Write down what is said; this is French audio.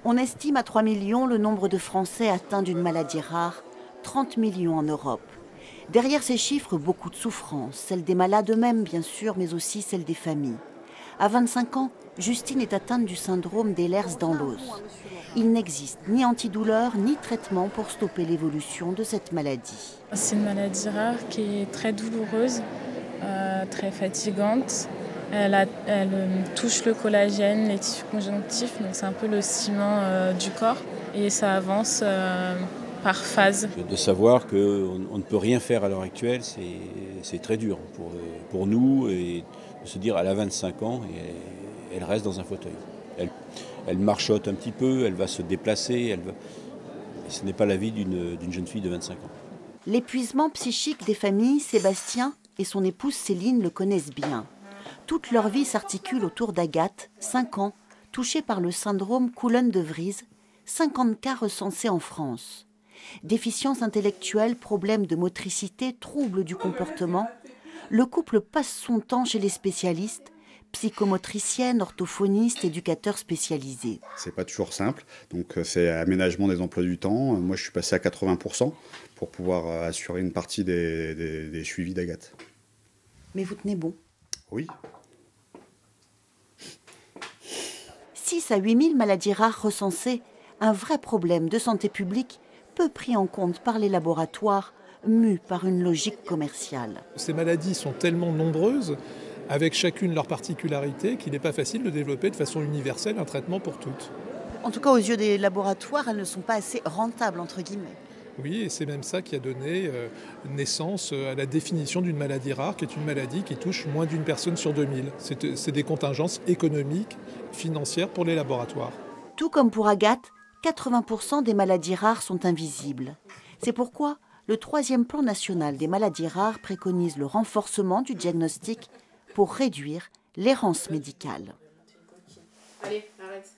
On estime à 3 millions le nombre de Français atteints d'une maladie rare, 30 millions en Europe. Derrière ces chiffres, beaucoup de souffrance, celle des malades eux-mêmes bien sûr, mais aussi celle des familles. À 25 ans, Justine est atteinte du syndrome d'Ehlers-Danlos. Il n'existe ni antidouleur ni traitement pour stopper l'évolution de cette maladie. C'est une maladie rare qui est très douloureuse, très fatigante. Elle touche le collagène, les tissus conjonctifs, donc c'est un peu le ciment du corps. Et ça avance par phase. De savoir qu'on ne peut rien faire à l'heure actuelle, c'est très dur pour nous. Et de se dire, elle a 25 ans et elle reste dans un fauteuil. Elle marchote un petit peu, elle va se déplacer. Ce n'est pas la vie d'une jeune fille de 25 ans. L'épuisement psychique des familles, Sébastien et son épouse Céline le connaissent bien. Toute leur vie s'articule autour d'Agathe, 5 ans, touchée par le syndrome Coulenc-de Vries, 50 cas recensés en France. Déficience intellectuelle, problèmes de motricité, troubles du comportement. Le couple passe son temps chez les spécialistes, psychomotriciennes, orthophonistes, éducateurs spécialisés. C'est pas toujours simple, donc c'est aménagement des emplois du temps. Moi je suis passé à 80% pour pouvoir assurer une partie des suivis d'Agathe. Mais vous tenez bon? Oui. 6 à 8 000 maladies rares recensées, un vrai problème de santé publique, peu pris en compte par les laboratoires, mus par une logique commerciale. Ces maladies sont tellement nombreuses, avec chacune leur particularité, qu'il n'est pas facile de développer de façon universelle un traitement pour toutes. En tout cas, aux yeux des laboratoires, elles ne sont pas assez rentables, entre guillemets. Oui, et c'est même ça qui a donné naissance à la définition d'une maladie rare, qui est une maladie qui touche moins d'une personne sur 2000. C'est des contingences économiques, financières pour les laboratoires. Tout comme pour Agathe, 80% des maladies rares sont invisibles. C'est pourquoi le 3e plan national des maladies rares préconise le renforcement du diagnostic pour réduire l'errance médicale. Allez, arrête.